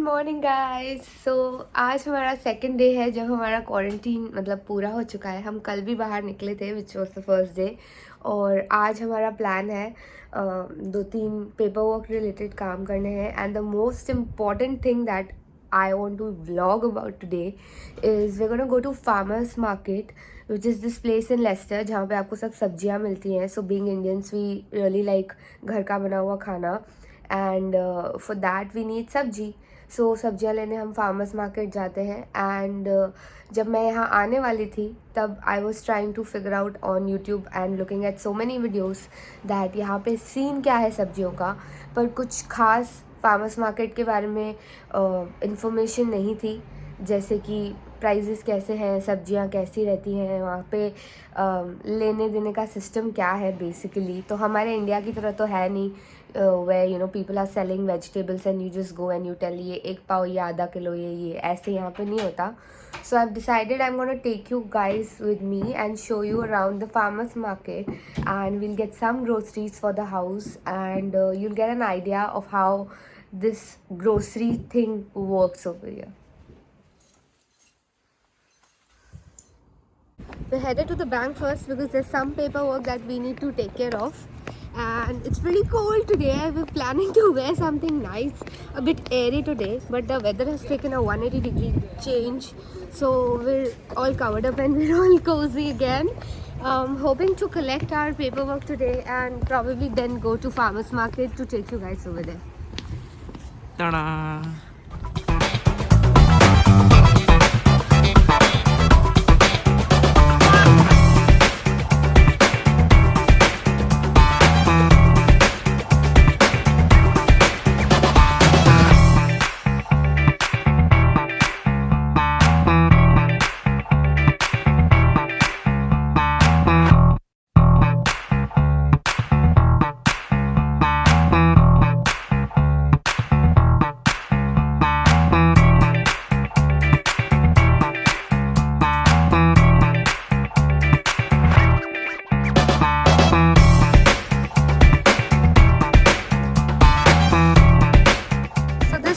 Morning guys. सो आज हमारा second day है जब हमारा क्वारंटीन मतलब पूरा हो चुका है। हम कल भी बाहर निकले थे which was the first day, और आज हमारा प्लान है 2-3 पेपर वर्क रिलेटेड काम करने हैं। And the most important thing that I want to vlog about today is we gonna go to farmers market which is this place in Leicester जहाँ पे आपको सब सब्जियाँ मिलती हैं। So being Indians we really like घर का बना हुआ खाना, and for that we need sabzi. So सब्जियां लेने हम फार्मर्स मार्केट जाते हैं। एंड जब मैं यहाँ आने वाली थी तब I was trying to figure out on YouTube and looking at so many videos that यहाँ पे सीन क्या है सब्जियों का, पर कुछ खास फार्मर्स मार्केट के बारे में इंफॉर्मेशन नहीं थी। जैसे कि प्राइजेस कैसे हैं, सब्जियां कैसी रहती हैं वहाँ पे, लेने देने का सिस्टम क्या है बेसिकली। तो हमारे इंडिया की तरह तो है नहीं where people are selling vegetables and you just go and you tell ये 1 पाव, ये आधा किलो, ये ऐसे यहाँ पे नहीं होता। So I've decided I'm gonna take you guys with me and show you around the farmers market, and we'll get some groceries for the house, and you'll get an idea of how this grocery thing works over here. We're headed to the bank first because there's some paperwork that we need to take care of. And it's pretty cold today. We're planning to wear something nice, a bit airy today, but the weather has taken a 180-degree change, so we're all covered up and we're all cozy again. Hoping to collect our paperwork today and probably then go to farmers market to take you guys over there. Ta-da!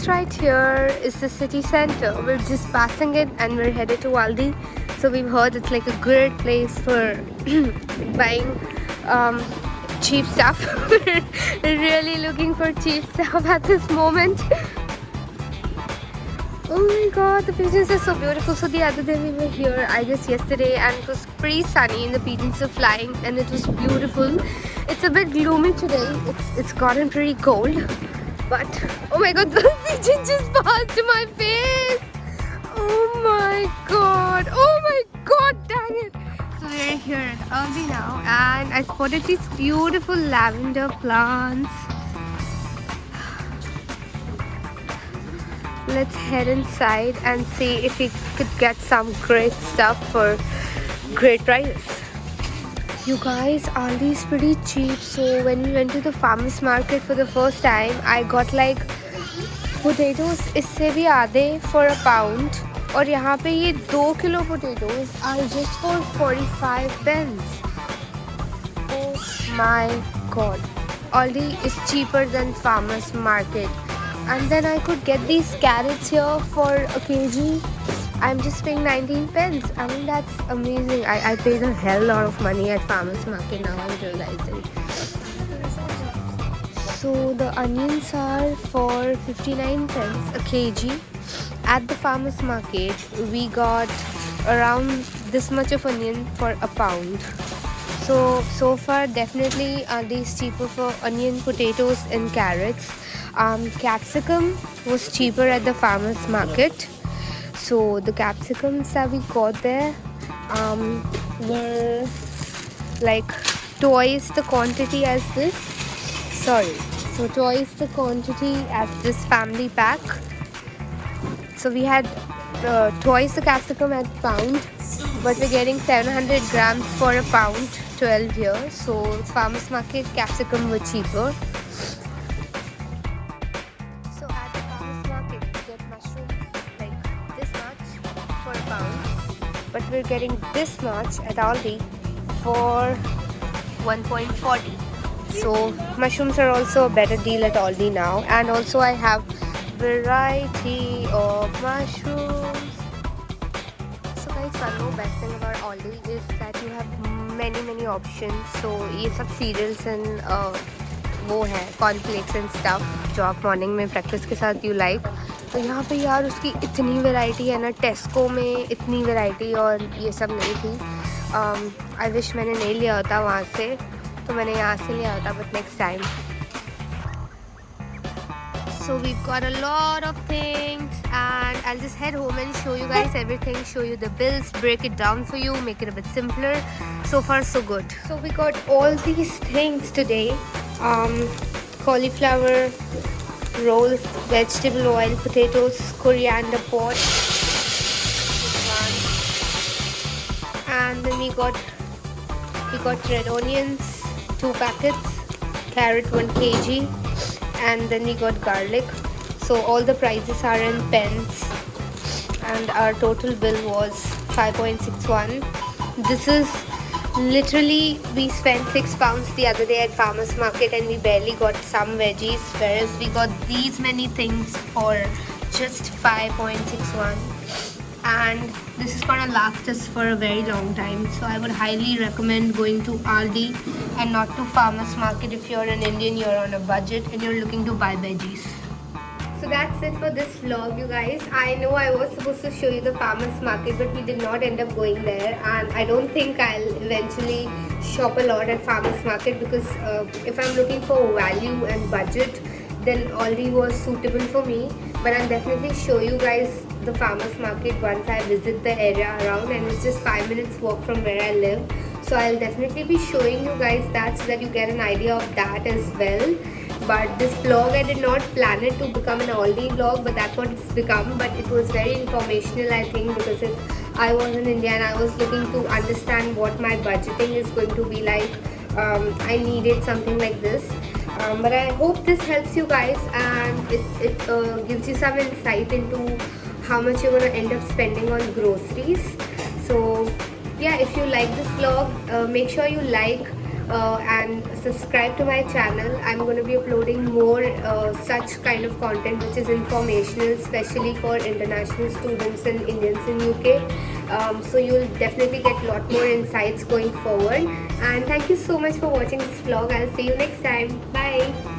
Right here is the city center. We're just passing it and we're headed to Aldi. So we've heard it's like a great place for buying cheap stuff. We're really looking for cheap stuff at this moment. Oh my god, the pigeons are so beautiful. So the other day we were here, I guess yesterday, and it was pretty sunny and the pigeons are flying and it was beautiful. It's a bit gloomy today. It's gotten pretty cold. But oh my god, the pigeon just passed my face. Oh my god. Oh my god, dang it. So we're here at Aldi now, and I spotted these beautiful lavender plants. Let's head inside and see if we could get some great stuff for great prices. You guys, Aldi is pretty cheap. So when we went to the farmers market for the first time, I got like potatoes इससे भी आधे for £1, और यहाँ पे ये 2 kilo potatoes are just for 45 pence. Oh my god, Aldi is cheaper than farmers market. And then I could get these carrots here for a kg. I'm just paying 19 pence. I mean, that's amazing. I paid a hell lot of money at farmers market, now I'm realizing. So the onions are for 59 pence a kg. At the farmers market, we got around this much of onion for £1. So far definitely these cheaper for onion, potatoes and carrots. Capsicum was cheaper at the farmers market. So the capsicums that we got there were like twice the quantity as this. So twice the quantity as this family pack. So we had twice the capsicum at £1, but we're getting 700 grams for £1, 12 here. So farmers market capsicum were cheaper. So at the farmers market we get mushrooms like this much for £1, but we're getting this much at Aldi for 1.40. So mushrooms are also a better deal at Aldi now. And also I have variety of mushrooms. So guys, one more best thing about Aldi is that you have many options. So ये सब cereals and वो है cornflakes and stuff जो आप morning में breakfast के साथ you like. तो यहाँ पे यार उसकी इतनी वैरायटी है ना, टेस्को में इतनी वैरायटी और ये सब नहीं थी. आई विश मैंने नहीं लिया होता वहाँ से, तो मैंने यहाँ से लिया होता, but next time. So we've got a lot of things and I'll just head home and show you guys everything, show you the bills, break it down for you, make it a bit simpler. So far so good. So we got all these things today. Cauliflower rolls, vegetable oil, potatoes, coriander pot, and then we got red onions, 2 packets, carrot 1 kg, and then we got garlic. So all the prices are in pence and our total bill was 5.61. This is literally, we spent £6 the other day at farmers market and we barely got some veggies, whereas we got these many things for just 5.61. and this is gonna last us for a very long time. So I would highly recommend going to Aldi and not to farmers market if you're an Indian, you're on a budget and you're looking to buy veggies. So that's it for this vlog, you guys. I know I was supposed to show you the farmers market, but we did not end up going there, and I don't think I'll eventually shop a lot at farmers market because if I'm looking for value and budget, then Aldi was suitable for me. But I'll definitely show you guys the farmers market once I visit the area around, and it's just 5 minutes walk from where I live. So I'll definitely be showing you guys that so that you get an idea of that as well. But this vlog, I did not plan it to become an Aldi vlog, but that's what it's become. But it was very informational, I think, because I was in India and I was looking to understand what my budgeting is going to be like. I needed something like this. But I hope this helps you guys and it gives you some insight into how much you're going to end up spending on groceries. So yeah, if you like this vlog, make sure you like and subscribe to my channel. I'm going to be uploading more such kind of content which is informational, especially for international students and Indians in UK. So you'll definitely get a lot more insights going forward. And thank you so much for watching this vlog. I'll see you next time. Bye.